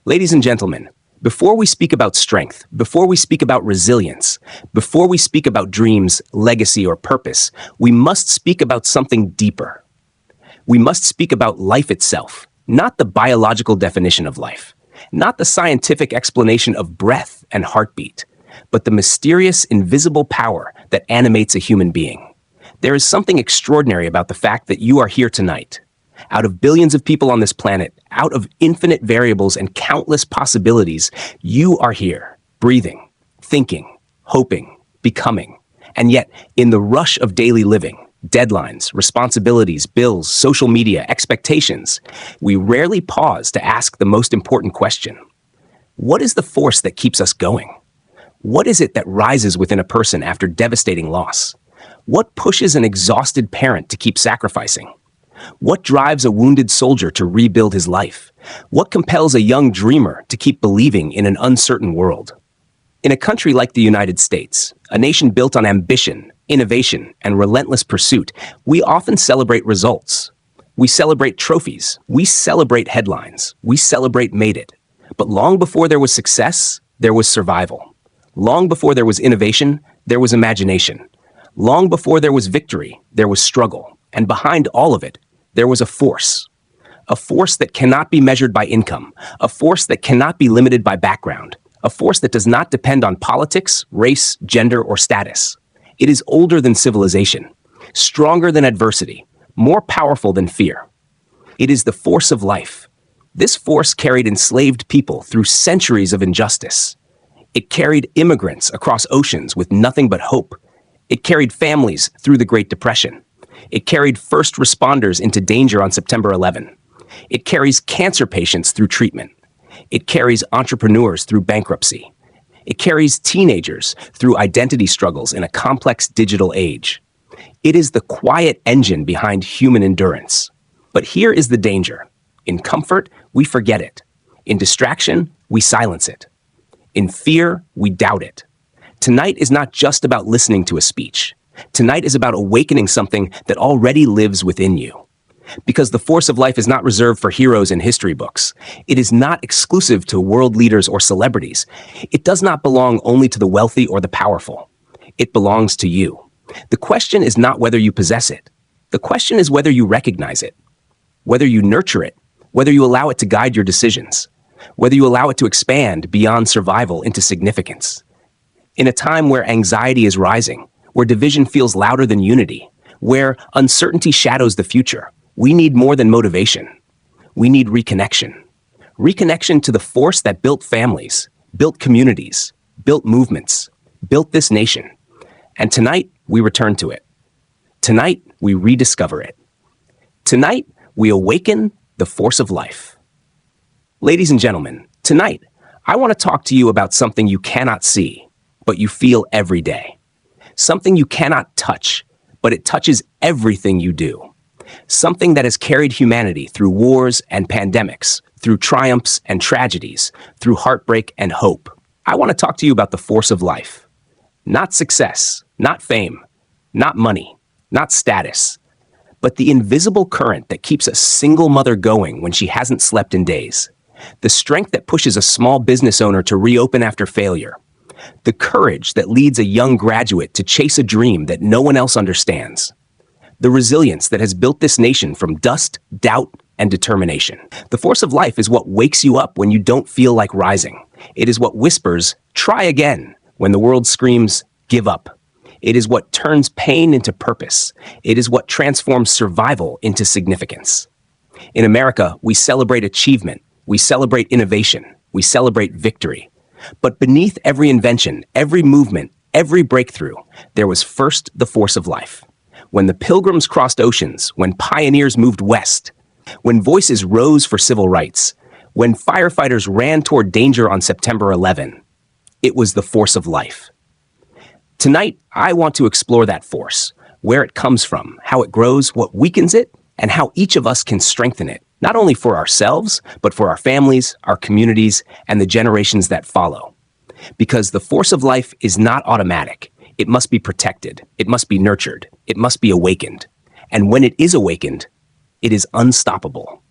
Ladies and gentlemen, before we speak about strength, before we speak about resilience, before we speak about dreams, legacy, or purpose, we must speak about something deeper. We must speak about life itself, not the biological definition of life, not the scientific explanation of breath and heartbeat, but the mysterious, invisible power that animates a human being. There is something extraordinary about the fact that you are here tonight. Out of billions of people on this planet, out of infinite variables and countless possibilities, you are here, breathing, thinking, hoping, becoming. And yet, in the rush of daily living, deadlines, responsibilities, bills, social media, expectations, we rarely pause to ask the most important question. What is the force that keeps us going? What is it that rises within a person after devastating loss? What pushes an exhausted parent to keep sacrificing? What drives a wounded soldier to rebuild his life? What compels a young dreamer to keep believing in an uncertain world? In a country like the United States, a nation built on ambition, innovation, and relentless pursuit, we often celebrate results. We celebrate trophies. We celebrate headlines. We celebrate made it. But long before there was success, there was survival. Long before there was innovation, there was imagination. Long before there was victory, there was struggle. And behind all of it, there was a force that cannot be measured by income, a force that cannot be limited by background, a force that does not depend on politics, race, gender, or status. It is older than civilization, stronger than adversity, more powerful than fear. It is the force of life. This force carried enslaved people through centuries of injustice. It carried immigrants across oceans with nothing but hope. It carried families through the Great Depression. It carried first responders into danger on September 11. It carries cancer patients through treatment. It carries entrepreneurs through bankruptcy. It carries teenagers through identity struggles in a complex digital age. It is the quiet engine behind human endurance. But here is the danger. In comfort, we forget it. In distraction, we silence it. In fear, we doubt it. Tonight is not just about listening to a speech. Tonight is about awakening something that already lives within you. Because the force of life is not reserved for heroes in history books. It is not exclusive to world leaders or celebrities. It does not belong only to the wealthy or the powerful. It belongs to you. The question is not whether you possess it. The question is whether you recognize it, whether you nurture it, whether you allow it to guide your decisions, whether you allow it to expand beyond survival into significance. In a time where anxiety is rising, where division feels louder than unity, where uncertainty shadows the future, we need more than motivation. We need reconnection. Reconnection to the force that built families, built communities, built movements, built this nation. And tonight, we return to it. Tonight, we rediscover it. Tonight, we awaken the force of life. Ladies and gentlemen, tonight, I want to talk to you about something you cannot see, but you feel every day. Something you cannot touch, but it touches everything you do. Something that has carried humanity through wars and pandemics, through triumphs and tragedies, through heartbreak and hope. I want to talk to you about the force of life. Not success, not fame, not money, not status, but the invisible current that keeps a single mother going when she hasn't slept in days. The strength that pushes a small business owner to reopen after failure. The courage that leads a young graduate to chase a dream that no one else understands. The resilience that has built this nation from dust, doubt, and determination. The force of life is what wakes you up when you don't feel like rising. It is what whispers, "Try again," when the world screams, "Give up." It is what turns pain into purpose. It is what transforms survival into significance. In America, we celebrate achievement. We celebrate innovation. We celebrate victory. But beneath every invention, every movement, every breakthrough, there was first the force of life. When the pilgrims crossed oceans, when pioneers moved west, when voices rose for civil rights, when firefighters ran toward danger on September 11, it was the force of life. Tonight, I want to explore that force, where it comes from, how it grows, what weakens it, and how each of us can strengthen it, not only for ourselves, but for our families, our communities, and the generations that follow. Because the force of life is not automatic. It must be protected. It must be nurtured. It must be awakened. And when it is awakened, it is unstoppable.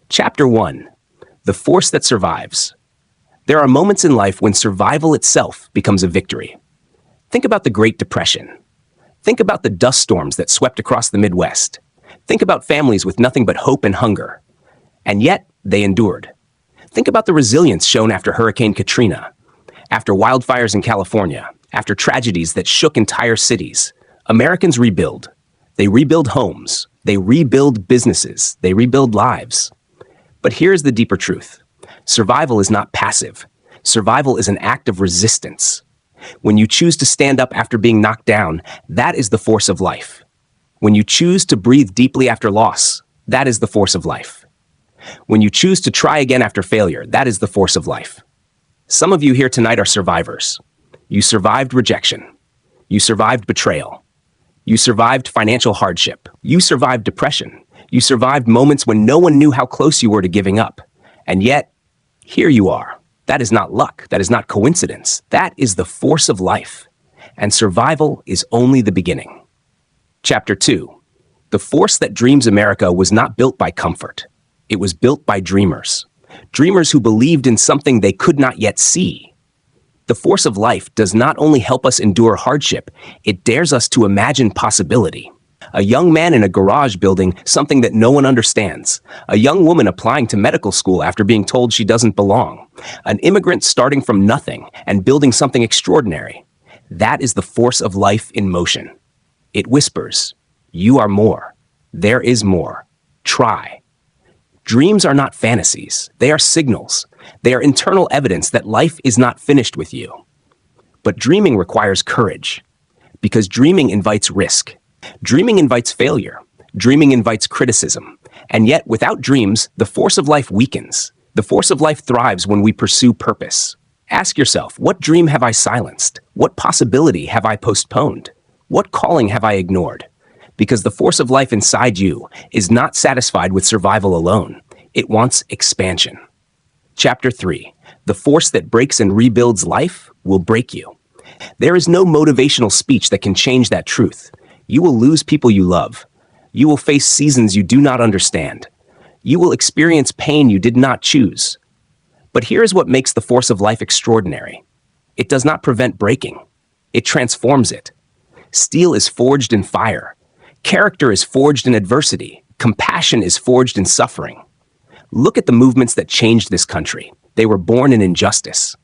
Chapter 1. The force that survives. There are moments in life when survival itself becomes a victory. Think about the Great Depression. Think about the dust storms that swept across the Midwest. Think about families with nothing but hope and hunger. And yet, they endured. Think about the resilience shown after Hurricane Katrina, after wildfires in California, after tragedies that shook entire cities. Americans rebuild. They rebuild homes. They rebuild businesses. They rebuild lives. But here's the deeper truth. Survival is not passive. Survival is an act of resistance. When you choose to stand up after being knocked down, that is the force of life. When you choose to breathe deeply after loss, that is the force of life. When you choose to try again after failure, that is the force of life. Some of you here tonight are survivors. You survived rejection. You survived betrayal. You survived financial hardship. You survived depression. You survived moments when no one knew how close you were to giving up. And yet, here you are. That is not luck. That is not coincidence. That is the force of life. And survival is only the beginning. Chapter 2. The force that dreams America was not built by comfort. It was built by dreamers. Dreamers who believed in something they could not yet see. The force of life does not only help us endure hardship, it dares us to imagine possibility. A young man in a garage building something that no one understands. A young woman applying to medical school after being told she doesn't belong. An immigrant starting from nothing and building something extraordinary. That is the force of life in motion. It whispers, "You are more. There is more. Try." Dreams are not fantasies. They are signals. They are internal evidence that life is not finished with you. But dreaming requires courage, because dreaming invites risk. Dreaming invites failure. Dreaming invites criticism. And yet, without dreams, the force of life weakens. The force of life thrives when we pursue purpose. Ask yourself, what dream have I silenced? What possibility have I postponed? What calling have I ignored? Because the force of life inside you is not satisfied with survival alone. It wants expansion. Chapter 3. The force that breaks and rebuilds life will break you. There is no motivational speech that can change that truth. You will lose people you love. You will face seasons you do not understand. You will experience pain you did not choose. But here is what makes the force of life extraordinary. It does not prevent breaking. It transforms it. Steel is forged in fire. Character is forged in adversity. Compassion is forged in suffering. Look at the movements that changed this country. They were born in injustice.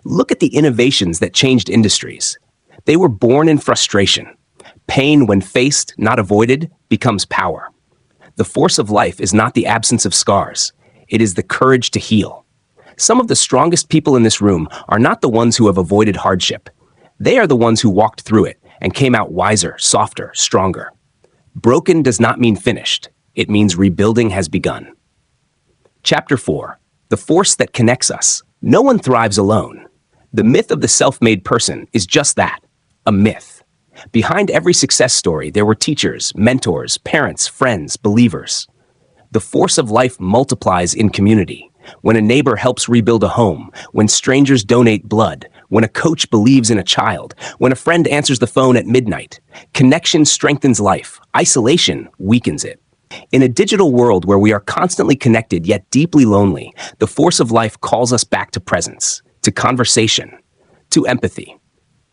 Look at the innovations that changed industries. They were born in frustration. Pain, when faced, not avoided, becomes power. The force of life is not the absence of scars. It is the courage to heal. Some of the strongest people in this room are not the ones who have avoided hardship. They are the ones who walked through it and came out wiser, softer, stronger. Broken does not mean finished. It means rebuilding has begun. Chapter 4. The force that connects us. No one thrives alone. The myth of the self-made person is just that, a myth. Behind every success story, there were teachers, mentors, parents, friends, believers. The force of life multiplies in community. When a neighbor helps rebuild a home, when strangers donate blood, when a coach believes in a child, when a friend answers the phone at midnight. Connection strengthens life. Isolation weakens it. In a digital world where we are constantly connected yet deeply lonely, the force of life calls us back to presence, to conversation, to empathy.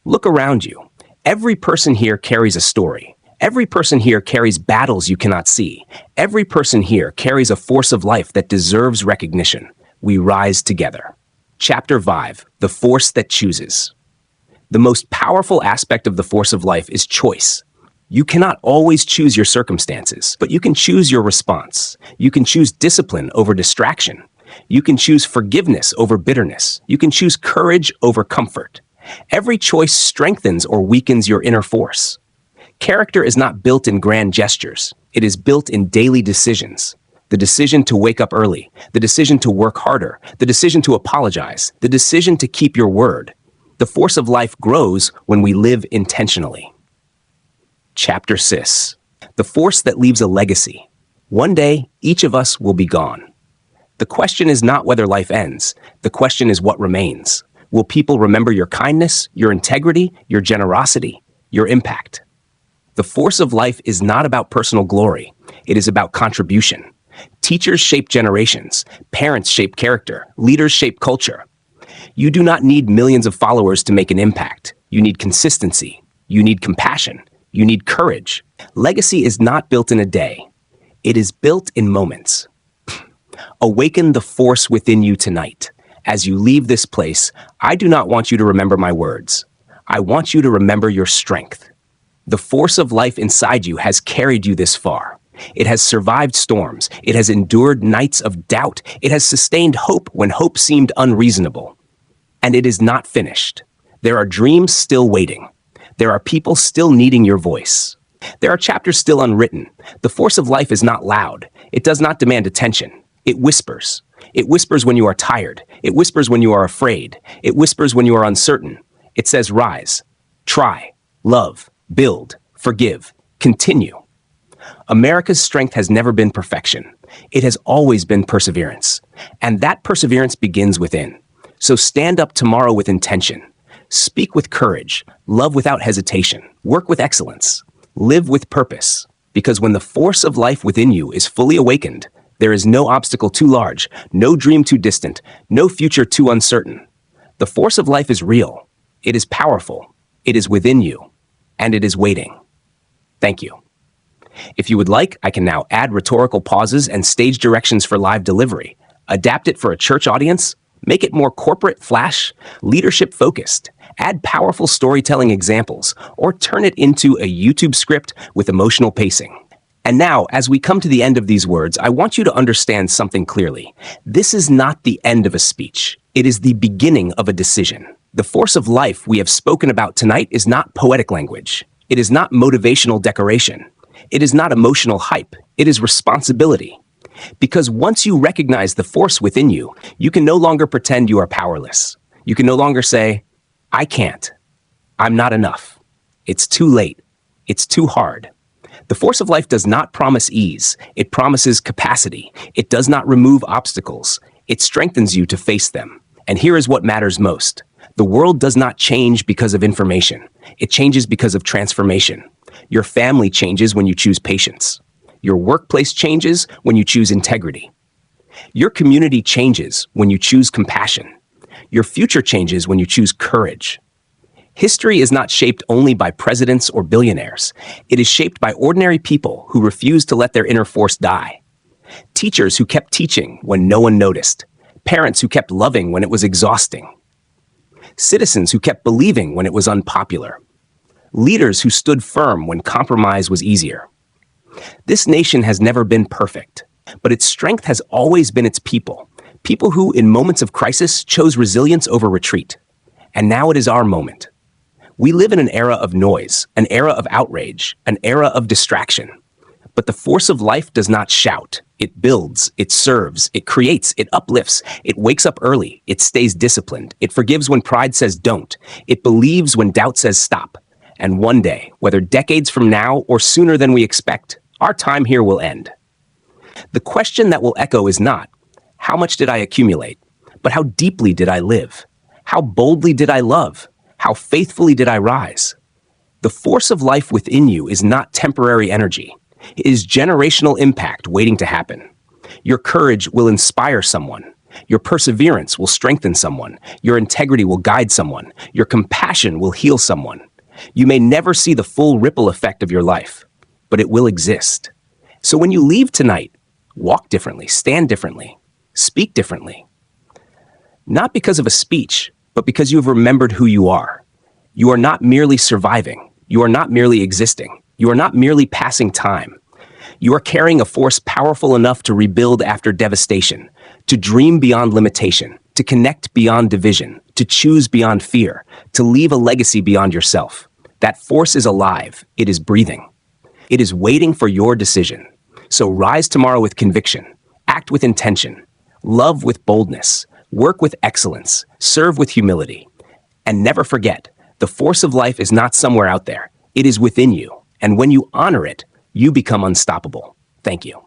Look around you. Every person here carries a story. Every person here carries battles you cannot see. Every person here carries a force of life that deserves recognition. We rise together. Chapter 5. The force that chooses. The most powerful aspect of the force of life is choice. You cannot always choose your circumstances, but you can choose your response. You can choose discipline over distraction. You can choose forgiveness over bitterness. You can choose courage over comfort. Every choice strengthens or weakens your inner force. Character is not built in grand gestures. It is built in daily decisions. The decision to wake up early, the decision to work harder, the decision to apologize, the decision to keep your word. The force of life grows when we live intentionally. Chapter 6. The force that leaves a legacy. One day, each of us will be gone. The question is not whether life ends. The question is what remains. Will people remember your kindness, your integrity, your generosity, your impact? The force of life is not about personal glory. It is about contribution. Teachers shape generations. Parents shape character. Leaders shape culture. You do not need millions of followers to make an impact. You need consistency. You need compassion. You need courage. Legacy is not built in a day. It is built in moments. Awaken the force within you tonight. As you leave this place, I do not want you to remember my words. I want you to remember your strength. The force of life inside you has carried you this far. It has survived storms. It has endured nights of doubt. It has sustained hope when hope seemed unreasonable. And it is not finished. There are dreams still waiting. There are people still needing your voice. There are chapters still unwritten. The force of life is not loud. It does not demand attention. It whispers. It whispers when you are tired. It whispers when you are afraid. It whispers when you are uncertain. It says, rise, try, love, build, forgive, continue. America's strength has never been perfection. It has always been perseverance. And that perseverance begins within. So stand up tomorrow with intention. Speak with courage. Love without hesitation. Work with excellence. Live with purpose. Because when the force of life within you is fully awakened, there is no obstacle too large, no dream too distant, no future too uncertain. The force of life is real. It is powerful. It is within you. And it is waiting. Thank you. If you would like, I can now add rhetorical pauses and stage directions for live delivery, adapt it for a church audience, make it more corporate flash, leadership focused, add powerful storytelling examples, or turn it into a YouTube script with emotional pacing. And now, as we come to the end of these words, I want you to understand something clearly. This is not the end of a speech. It is the beginning of a decision. The force of life we have spoken about tonight is not poetic language. It is not motivational decoration. It is not emotional hype. It is responsibility. Because once you recognize the force within you, you can no longer pretend you are powerless. You can no longer say, I can't. I'm not enough. It's too late. It's too hard. The force of life does not promise ease. It promises capacity. It does not remove obstacles. It strengthens you to face them. And here is what matters most. The world does not change because of information. It changes because of transformation. Your family changes when you choose patience. Your workplace changes when you choose integrity. Your community changes when you choose compassion. Your future changes when you choose courage. History is not shaped only by presidents or billionaires. It is shaped by ordinary people who refuse to let their inner force die. Teachers who kept teaching when no one noticed. Parents who kept loving when it was exhausting. Citizens who kept believing when it was unpopular. Leaders who stood firm when compromise was easier. This nation has never been perfect, but its strength has always been its people. People who, in moments of crisis, chose resilience over retreat. And now it is our moment. We live in an era of noise, an era of outrage, an era of distraction. But the force of life does not shout. It builds, it serves, it creates, it uplifts, it wakes up early, it stays disciplined, it forgives when pride says don't, it believes when doubt says stop. And one day, whether decades from now or sooner than we expect, our time here will end. The question that will echo is not, how much did I accumulate? But how deeply did I live? How boldly did I love? How faithfully did I rise? The force of life within you is not temporary energy. It is generational impact waiting to happen. Your courage will inspire someone. Your perseverance will strengthen someone. Your integrity will guide someone. Your compassion will heal someone. You may never see the full ripple effect of your life, but it will exist. So when you leave tonight, walk differently, stand differently, speak differently. Not because of a speech, but because you have remembered who you are. You are not merely surviving. You are not merely existing. You are not merely passing time. You are carrying a force powerful enough to rebuild after devastation, to dream beyond limitation, to connect beyond division, to choose beyond fear, to leave a legacy beyond yourself. That force is alive. It is breathing. It is waiting for your decision. So rise tomorrow with conviction, act with intention, love with boldness, work with excellence, serve with humility. And never forget, the force of life is not somewhere out there. It is within you. And when you honor it, you become unstoppable. Thank you.